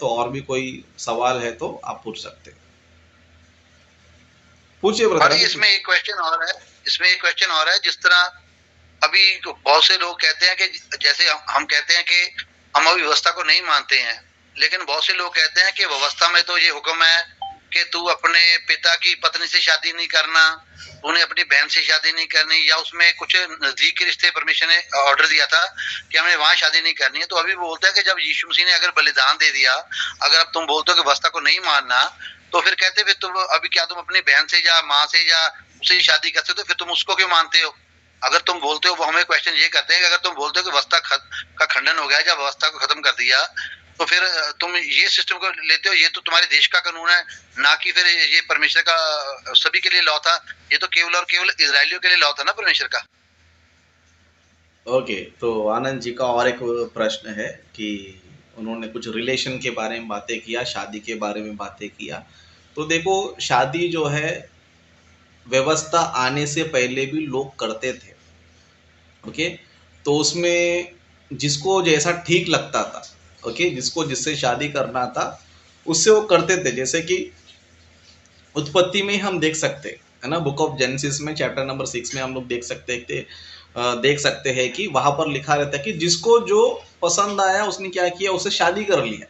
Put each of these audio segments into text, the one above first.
तो और भी कोई सवाल है तो आप पूछ सकते हैं। पूछिए ब्रदर। इसमें एक क्वेश्चन और है, जिस तरह अभी बहुत से लोग कहते हैं कि जैसे हम कहते हैं कि हम अभी व्यवस्था को नहीं मानते हैं, लेकिन बहुत से लोग कहते हैं कि व्यवस्था में तो ये हुक्म है कि तू अपने पिता की पत्नी से शादी नहीं करना, उन्हें अपनी बहन से शादी नहीं करनी, या उसमें कुछ नजदीक के रिश्ते परमिशन ने ऑर्डर दिया था कि हमें वहां शादी नहीं करनी है। तो अभी वो बोलता है कि जब यीशु मसीह ने अगर बलिदान दे दिया, अगर अब तुम बोलते हो कि व्यवस्था को नहीं मानना, तो फिर कहते फिर तुम अभी क्या तुम अपनी बहन से या माँ से या उससे शादी करते हो, तो फिर तुम उसको क्यों मानते हो? अगर तुम बोलते हो, वो हमें क्वेश्चन ये करते हैं कि अगर तुम बोलते हो कि व्यवस्था का खंडन हो गया, जब व्यवस्था को खत्म कर दिया, तो फिर तुम ये सिस्टम को लेते हो, ये तो तुम्हारे देश का कानून है, ना कि फिर ये परमेश्वर का सभी के लिए लॉ था। ये तो केवल और केवल इजरायलियों के लिए लॉ था ना परमेश्वर का। ओके, तो आनंद जी का और एक प्रश्न है कि उन्होंने कुछ रिलेशन के बारे में बातें किया, शादी के बारे में बातें किया। तो देखो, शादी जो है व्यवस्था आने से पहले भी लोग करते थे। ओके, तो उसमें जिसको जैसा ठीक लगता था, ओके, जिसको जिससे शादी करना था उससे वो करते थे। जैसे कि उत्पत्ति में हम देख सकते है ना, बुक ऑफ जेनेसिस में चैप्टर नंबर 6 में हम लोग देख सकते हैं कि वहां पर लिखा रहता है कि जिसको जो पसंद आया उसने क्या किया, उससे शादी कर लिया।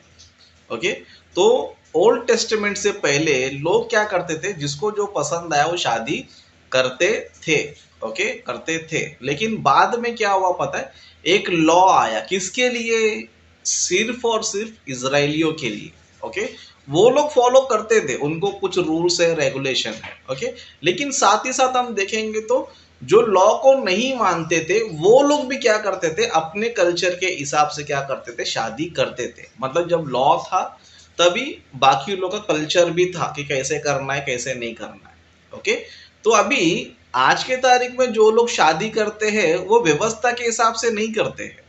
ओके, तो ओल्ड टेस्टमेंट से पहले लोग क्या करते थे, जिसको जो पसंद आया वो शादी करते थे। ओके, करते थे। लेकिन बाद में क्या हुआ पता है, एक लॉ आया, किसके लिए? सिर्फ और सिर्फ इजराइलियों के लिए। ओके, वो लोग फॉलो करते थे, उनको कुछ रूल्स है, रेगुलेशन है। ओके, लेकिन साथ ही साथ हम देखेंगे तो जो लॉ को नहीं मानते थे वो लोग भी क्या करते थे, अपने कल्चर के हिसाब से क्या करते थे, शादी करते थे। मतलब जब लॉ था तभी बाकी लोगों का कल्चर भी था कि कैसे करना है, कैसे नहीं करना है। ओके, तो अभी आज के तारीख में जो लोग शादी करते हैं वो व्यवस्था के हिसाब से नहीं करते हैं।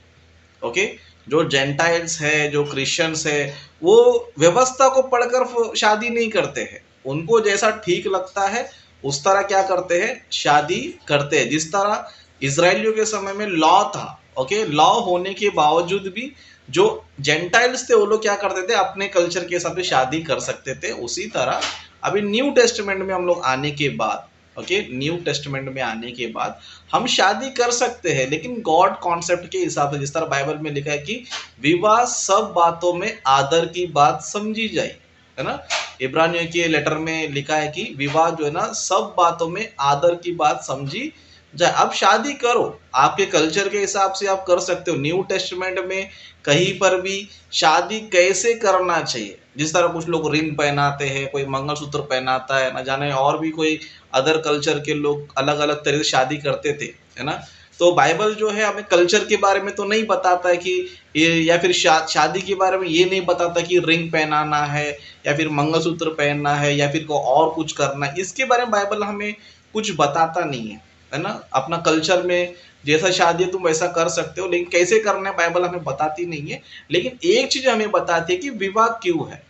ओके, जो जेंटाइल्स है, जो क्रिश्चियंस है, वो व्यवस्था को पढ़कर शादी नहीं करते हैं। उनको जैसा ठीक लगता है उस तरह क्या करते हैं, शादी करते हैं। जिस तरह इजराइलियों के समय में लॉ था, ओके, लॉ होने के बावजूद भी जो जेंटाइल्स थे वो लोग क्या करते थे, अपने कल्चर के हिसाब से शादी कर सकते थे। उसी तरह अभी न्यू टेस्टमेंट में हम लोग आने के बाद, ओके, न्यू टेस्टमेंट में आने के बाद हम शादी कर सकते हैं, लेकिन गॉड कॉन्सेप्ट के हिसाब से। जिस तरह बाइबल में लिखा है कि विवाह सब बातों में आदर की बात समझी जाए, है ना। इब्रानियों के लेटर में लिखा है कि विवाह जो है ना सब बातों में आदर की बात समझी जाए। अब शादी करो, आपके कल्चर के हिसाब से आप कर सकते हो। न्यू टेस्टमेंट में कहीं पर भी शादी कैसे करना चाहिए, जिस तरह कुछ लोग रिंग पहनाते हैं, कोई मंगलसूत्र पहनाता है, ना जाने और भी कोई अदर कल्चर के लोग अलग अलग तरह से शादी करते थे, है ना। तो बाइबल जो है हमें कल्चर के बारे में तो नहीं बताता है कि या फिर शादी के बारे में ये नहीं बताता कि रिंग पहनाना है या फिर मंगलसूत्र पहनना है या फिर को और कुछ करना है। इसके बारे में बाइबल हमें कुछ बताता नहीं है ना। अपना कल्चर में जैसा शादी है तुम वैसा कर सकते हो, लेकिन कैसे करना है बाइबल हमें बताती नहीं है। लेकिन एक चीज हमें बताती है कि विवाह क्यों है,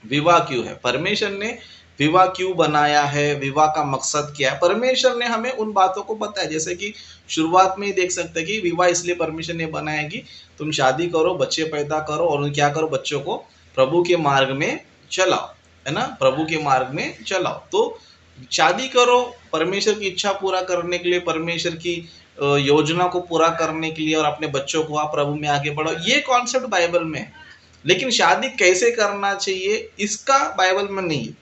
विवाह क्यों है, परमेश्वर ने विवाह क्यों बनाया है, विवाह का मकसद क्या है, परमेश्वर ने हमें उन बातों को बताया। जैसे कि शुरुआत में ही देख सकते हैं कि विवाह इसलिए परमेश्वर ने बनाया कि तुम शादी करो, बच्चे पैदा करो और क्या करो, बच्चों को प्रभु के मार्ग में चलाओ, है ना, प्रभु के मार्ग में चलाओ। तो शादी करो परमेश्वर की इच्छा पूरा करने के लिए, परमेश्वर की योजना को पूरा करने के लिए, और अपने बच्चों को आप प्रभु में आगे बढ़ाओ, ये कॉन्सेप्ट बाइबल में है। लेकिन शादी कैसे करना चाहिए इसका बाइबल में नहीं।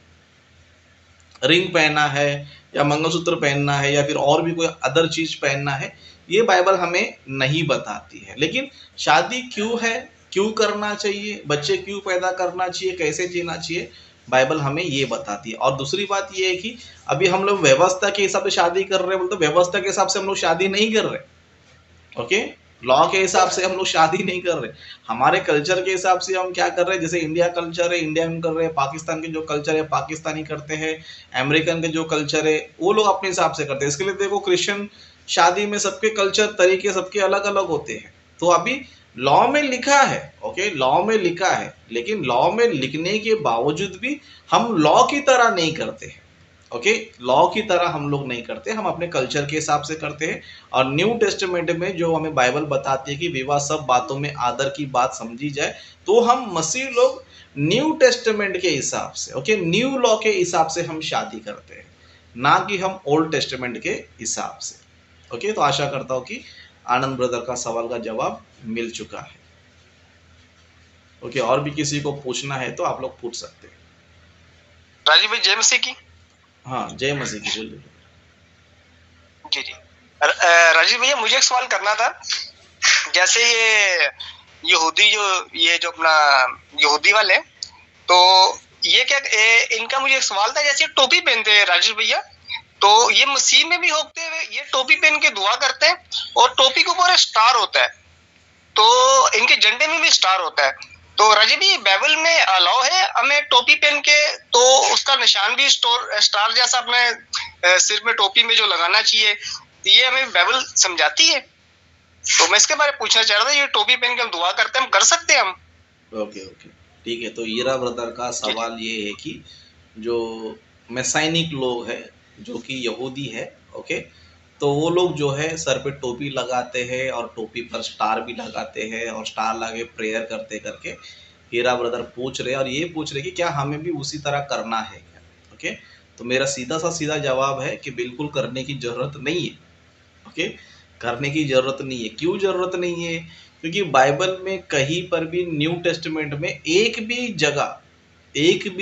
रिंग पहनना है या मंगलसूत्र पहनना है या फिर और भी कोई अदर चीज पहनना है, ये बाइबल हमें नहीं बताती है। लेकिन शादी क्यों है, क्यों करना चाहिए, बच्चे क्यों पैदा करना चाहिए, कैसे जीना चाहिए, बाइबल हमें ये बताती है। और दूसरी बात ये है कि अभी हम लोग व्यवस्था के हिसाब से शादी कर रहे हैं, बोलते व्यवस्था के हिसाब से हम लोग शादी नहीं कर रहे। ओके, लॉ के हिसाब से हम लोग शादी नहीं कर रहे, हमारे कल्चर के हिसाब से हम क्या कर रहे हैं। जैसे इंडिया कल्चर है, इंडिया में कर रहे हैं, पाकिस्तान के जो कल्चर है पाकिस्तानी करते हैं, अमेरिकन के जो कल्चर है वो लोग अपने हिसाब से करते हैं। इसके लिए देखो, क्रिश्चियन शादी में सबके कल्चर तरीके सबके अलग अलग होते हैं। तो अभी लॉ में लिखा है, ओके, लॉ में लिखा है, लेकिन लॉ में लिखने के बावजूद भी हम लॉ की तरह नहीं करते हैं। ओके, लॉ की तरह हम लोग नहीं करते, हम अपने कल्चर के हिसाब से करते हैं। और न्यू टेस्टमेंट में जो हमें बाइबल बताती है कि विवाह सब बातों में आदर की बात समझी जाए, तो हम मसीह लोग न्यू टेस्टमेंट के हिसाब से, ओके, न्यू लॉ के हिसाब से हम शादी करते हैं, ना कि हम ओल्ड टेस्टमेंट के हिसाब से। ओके, तो आशा करता हूँ कि आनंद ब्रदर का सवाल का जवाब मिल चुका है। ओके, और भी किसी को पूछना है तो आप लोग पूछ सकते हैं। राजीव भाई, जय मसीह की। हाँ, जय मसीह की। बोलिए जी जी। राजीव भैया, मुझे एक सवाल करना था। जैसे ये यहूदी ये जो अपना यहूदी वाले, तो ये क्या इनका मुझे एक सवाल था। जैसे टोपी पहनते हैं राजेश भैया, तो ये मसीह में भी होते हुए ये टोपी पहन के दुआ करते हैं, और टोपी के ऊपर स्टार होता है, तो इनके झंडे में भी स्टार होता है। तो राजीव जी, बाइबल में अलाउ है हमें टोपी पहन के, तो उसका निशान भी स्टार जैसा अपने सिर में टोपी में जो लगाना चाहिए, ये हमें बाइबल समझाती है। तो मैं इसके बारे में पूछना चाह रहा था, ये टोपी पहन के हम दुआ करते हैं, हम कर सकते हैं हम? ओके ओके, ठीक है। तो ईरा ब्रदर का सवाल ये है कि जो मैसाइनिक लोग हैं, जो कि यहूदी है, ओके, तो वो लोग जो है सर पे टोपी लगाते हैं और टोपी पर स्टार भी लगाते हैं और स्टार लगे प्रेयर करते करके हीरा ब्रदर पूछ रहे, और ये पूछ रहे कि क्या हमें भी उसी तरह करना है क्या। ओके, तो मेरा सीधा जवाब है कि बिल्कुल करने की जरूरत नहीं है। ओके, करने की जरूरत नहीं है। क्यों जरूरत नहीं है? क्योंकि बाइबल में कहीं पर भी, न्यू टेस्टमेंट में एक भी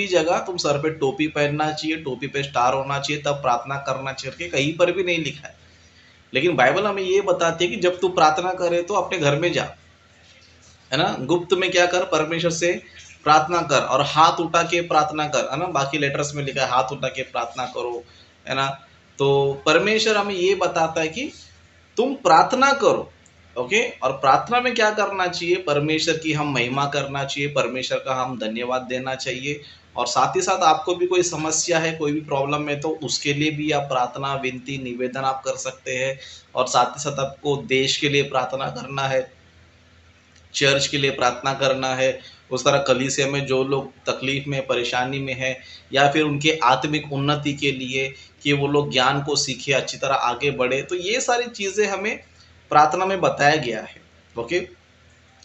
जगह तुम सर पे टोपी पहनना चाहिए, टोपी पे स्टार होना चाहिए, तब प्रार्थना करना चाहिए, कहीं पर भी नहीं लिखा है। लेकिन बाइबल हमें ये बताती है कि जब तू प्रार्थना करे तो अपने घर में जा, है ना, गुप्त में क्या कर, परमेश्वर से प्रार्थना कर और हाथ उठा के प्रार्थना कर, है ना। बाकी लेटर्स में लिखा है हाथ उठा के प्रार्थना करो, है ना। तो परमेश्वर हमें ये बताता है कि तुम प्रार्थना करो, ओके। और प्रार्थना में क्या करना चाहिए, परमेश्वर की हम महिमा करना चाहिए, परमेश्वर का हम धन्यवाद देना चाहिए। और साथ ही साथ आपको भी कोई समस्या है, कोई भी प्रॉब्लम है, तो उसके लिए भी आप प्रार्थना, विनती, निवेदन आप कर सकते हैं। और साथ ही साथ आपको देश के लिए प्रार्थना करना है, चर्च के लिए प्रार्थना करना है, उस तरह कलीसिया में जो लोग तकलीफ में, परेशानी में है, या फिर उनके आत्मिक उन्नति के लिए कि वो लोग ज्ञान को सीखे, अच्छी तरह आगे बढ़े। तो ये सारी चीज़ें हमें प्रार्थना में बताया गया है। ओके,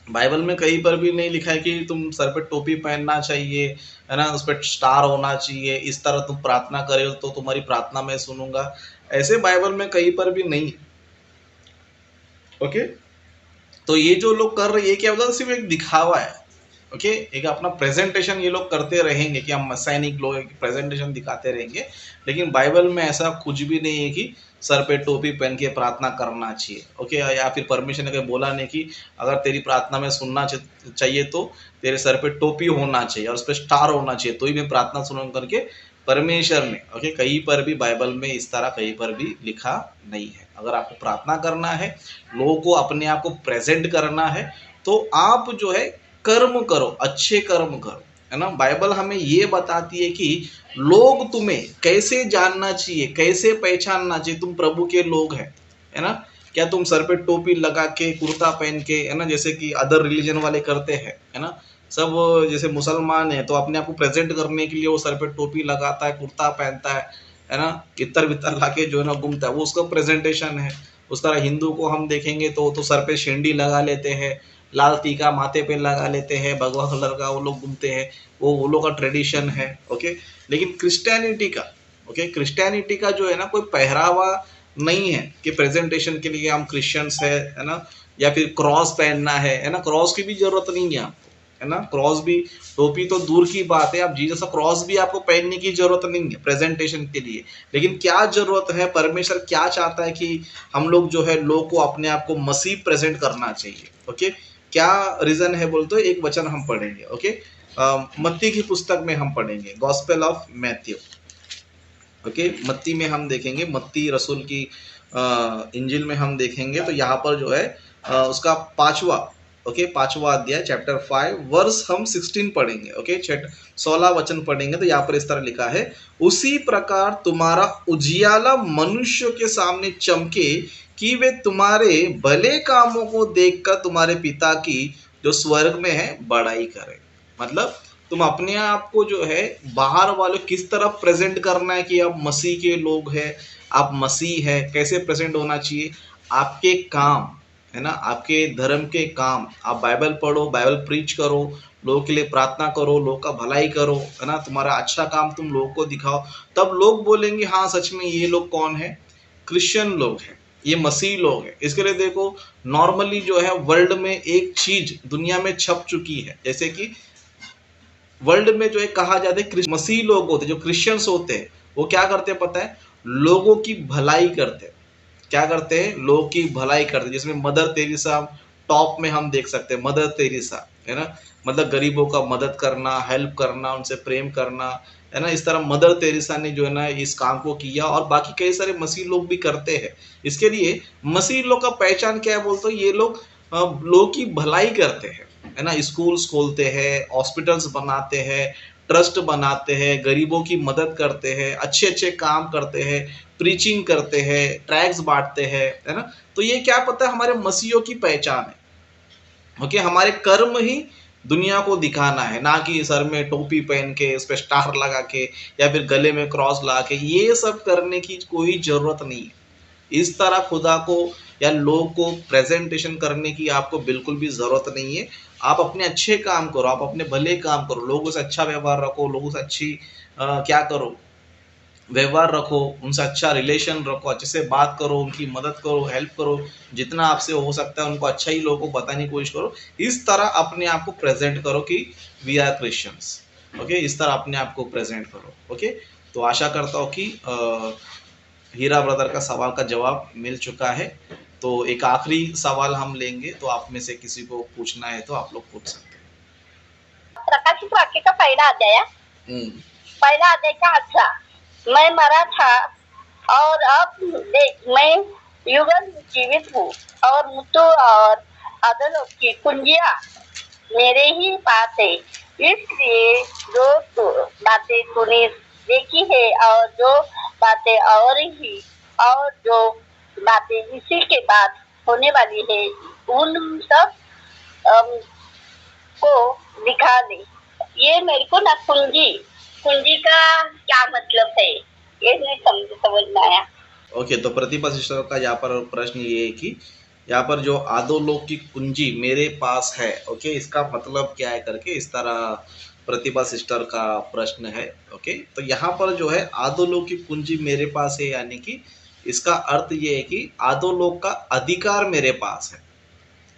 बाइबल में कहीं पर भी नहीं लिखा है कि तुम सर पे टोपी पहनना चाहिए, है ना, उस पर स्टार होना चाहिए, इस तरह तुम प्रार्थना करे तो तुम्हारी प्रार्थना मैं सुनूंगा, ऐसे बाइबल में कहीं पर भी नहीं। ओके, तो ये जो लोग कर रहे हैं, क्या होता है, सिर्फ एक दिखावा है। ओके, एक अपना प्रेजेंटेशन ये लोग करते रहेंगे कि हम मसैनिक लोग प्रेजेंटेशन दिखाते रहेंगे, लेकिन बाइबल में ऐसा कुछ भी नहीं है कि सर पे टोपी पहन के प्रार्थना करना चाहिए। ओके, या फिर परमेश्वर ने कहीं बोला नहीं कि अगर तेरी प्रार्थना में सुनना चाहिए तो तेरे सर पे टोपी होना चाहिए और उस पर स्टार होना चाहिए तो ही मैं प्रार्थना सुनूंगा करके परमेश्वर ने, ओके, कहीं पर भी बाइबल में इस तरह कहीं पर भी लिखा नहीं है। अगर आपको प्रार्थना करना है, लोगों को अपने आप को प्रेजेंट करना है, तो आप जो है कर्म करो, अच्छे कर्म करो, है ना। बाइबल हमें ये बताती है कि लोग तुम्हें कैसे जानना चाहिए, कैसे पहचानना चाहिए तुम प्रभु के लोग हैं, है ना। क्या तुम सर पे टोपी लगा के, कुर्ता पहन के, है ना, जैसे कि अदर रिलीजन वाले करते हैं, है ना। सब जैसे मुसलमान है तो अपने आप को प्रेजेंट करने के लिए वो सर पे टोपी लगाता है, कुर्ता पहनता है ना, इतर बितर ला के जो है ना घूमता है, वो उसका प्रेजेंटेशन है। उस तरह हिंदू को हम देखेंगे तो सर पे शेंडी लगा लेते हैं, लाल टीका माथे पे लगा लेते हैं, भगवा कलर का वो लोग घूमते हैं, वो लोग का ट्रेडिशन है। ओके, लेकिन क्रिश्चियनिटी का जो है ना, कोई पहरावा नहीं है कि प्रेजेंटेशन के लिए हम क्रिश्चियंस है ना, या फिर क्रॉस पहनना है ना। क्रॉस की भी जरूरत नहीं है आपको, है ना। क्रॉस भी, टोपी तो दूर की बात है, आप जीसस का क्रॉस भी आपको पहनने की जरूरत नहीं है प्रेजेंटेशन के लिए। लेकिन क्या जरूरत है, परमेश्वर क्या चाहता है कि हम लोग जो है लोग को अपने आप को मसीह प्रेजेंट करना चाहिए। ओके, क्या रीजन है बोलते, एक वचन हम पढ़ेंगे। ओके, मत्ती की पुस्तक में हम पढ़ेंगे, गॉस्पेल ऑफ मैथ्यू। ओके, मत्ती में हम देखेंगे, मत्ती रसूल की इंजिल में हम देखेंगे, तो यहाँ पर जो है उसका पांचवा अध्याय चैप्टर 5 वर्स हम 16 पढ़ेंगे। ओके, 16 वचन पढ़ेंगे, तो यहाँ पर इस तरह लिखा है, उसी प्रकार तुम्हारा उजियाला मनुष्य के सामने चमके कि वे तुम्हारे भले कामों को देखकर तुम्हारे पिता की जो स्वर्ग में है बड़ाई करें। मतलब तुम अपने आप को जो है बाहर वालों किस तरह प्रेजेंट करना है कि आप मसीह के लोग हैं, आप मसीह है, कैसे प्रेजेंट होना चाहिए। आपके काम है ना, आपके धर्म के काम, आप बाइबल पढ़ो, बाइबल प्रीच करो, लोगों के लिए प्रार्थना करो, लोगों का भलाई करो, है ना, तुम्हारा अच्छा काम तुम लोगों को दिखाओ, तब लोग बोलेंगे हाँ सच में ये लोग कौन है, क्रिश्चियन लोग हैं, ये मसीह लोग हैं। इसके लिए देखो नॉर्मली जो है वर्ल्ड में एक चीज दुनिया में छप चुकी है, जैसे कि वर्ल्ड में जो है कहा जाता है मसीह लोग होते हैं, जो क्रिश्चियंस होते हैं, वो क्या करते हैं पता है, लोगों की भलाई करते हैं। क्या करते हैं, लोगों की भलाई करते हैं, जिसमें मदर तेरेसा टॉप में हम देख सकते हैं, मदर तेरेसा है ना, मतलब गरीबों का मदद करना, हेल्प करना, उनसे प्रेम करना, है ना। इस तरह मदर तेरेसा ने जो है ना इस काम को किया, और बाकी कई सारे मसीह लोग भी करते हैं। इसके लिए मसीह लोग का पहचान क्या है बोलते हो, ये लोग लोगों की भलाई करते हैं, है ना, स्कूल्स खोलते हैं, हॉस्पिटल्स बनाते हैं, ट्रस्ट बनाते हैं, गरीबों की मदद करते हैं, अच्छे अच्छे काम करते हैं, प्रीचिंग करते हैं, ट्रैक्स बांटते हैं, है ना। तो ये क्या पता है, हमारे मसीहियों की पहचान है। ओके, हमारे कर्म ही दुनिया को दिखाना है, ना कि सर में टोपी पहन के उस पर स्टार लगा के या फिर गले में क्रॉस लगा के, ये सब करने की कोई जरूरत नहीं है। इस तरह खुदा को या लोग को प्रेजेंटेशन करने की आपको बिल्कुल भी ज़रूरत नहीं है। आप अपने अच्छे काम करो, आप अपने भले काम करो, लोगों से अच्छा व्यवहार रखो, लोगों से अच्छी क्या करो, व्यवहार रखो, उनसे अच्छा रिलेशन रखो, अच्छे से बात करो, उनकी मदद करो, हेल्प करो, जितना आपसे हो सकता है उनको अच्छा ही लोगों को बताने की कोशिश करो। इस तरह अपने आप को प्रेजेंट करो कि वी आर क्रिश्चियंस। ओके, इस तरह अपने आप को प्रेजेंट करो। ओके, तो आशा करता हूँ कि हीरा ब्रदर का सवाल का जवाब मिल चुका है। तो एक आखिरी सवाल हम लेंगे, तो आप में से किसी को पूछना है तो आप लोग पूछ सकते हैं। प्रकाशित वाक्य का पहला अध्याय का अच्छा, मैं मरा था और अब देख मैं युगल जीवित हूँ, और मृत्यु और अधोलोक की कुंजियां मेरे ही पास है। इसलिए जो बातें तूने देखी है और जो बातें और जो बातें इसी के बाद होने वाली है, उन सब को दिखा दे। ये मेरे को ना कुंजी का क्या मतलब है, ये नहीं समझ में आया। ओके, तो प्रतिभा सिस्टर का यहाँ पर प्रश्न ये है कि यहाँ पर जो आधोलोक की कुंजी मेरे पास है, ओके, इसका मतलब क्या है करके इस तरह प्रतिभा सिस्टर का प्रश्न है। ओके, तो यहाँ पर जो है आधोलोक की कुंजी मेरे पास है, यानी कि इसका अर्थ ये है कि आधोलोक का अधिकार मेरे पास है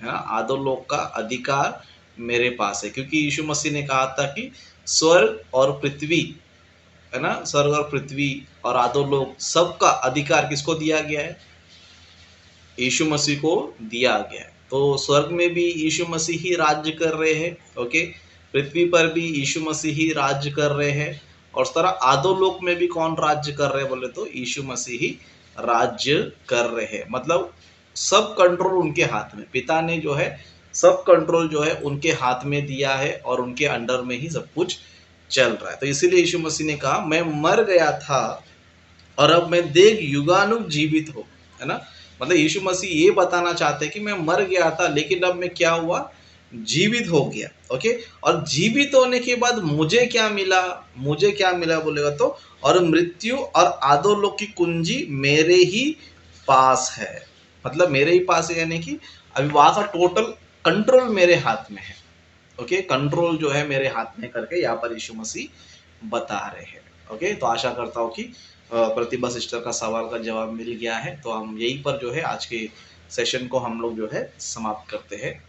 ना, आधोलोक का अधिकार मेरे पास है, क्योंकि यीशु मसीह ने कहा था कि स्वर्ग और पृथ्वी, है ना, स्वर्ग और पृथ्वी और आधोलोक सबका अधिकार किसको दिया गया है, यीशु मसीह को दिया गया है। तो स्वर्ग में भी यीशु मसीह ही राज्य कर रहे हैं, ओके, पृथ्वी पर भी यीशु मसीह ही राज्य कर रहे हैं, और उस तरह आधोलोक में भी कौन राज्य कर रहे हैं बोले तो यीशु मसीह ही राज्य कर रहे हैं। मतलब सब कंट्रोल उनके हाथ में, पिता ने जो है सब कंट्रोल जो है उनके हाथ में दिया है, और उनके अंडर में ही सब कुछ चल रहा है। तो इसीलिए यीशु मसीह ने कहा मैं मर गया था और अब मैं देख युगानुग जीवित हो, है ना। मतलब यीशु मसीह ये बताना चाहते हैं कि मैं मर गया था लेकिन अब मैं क्या हुआ, जीवित हो गया। ओके, और जीवित होने के बाद मुझे क्या मिला बोलेगा तो, और मृत्यु और आधोलोक की कुंजी मेरे ही पास है। मतलब मेरे ही पास है, यानी कि अभी वहां का टोटल कंट्रोल मेरे हाथ में है। ओके, कंट्रोल जो है मेरे हाथ में करके यहाँ पर यीशु मसीह बता रहे हैं। ओके, तो आशा करता हूँ कि प्रतिभा सिस्टर का सवाल का जवाब मिल गया है। तो हम यहीं पर जो है आज के सेशन को हम लोग जो है समाप्त करते हैं।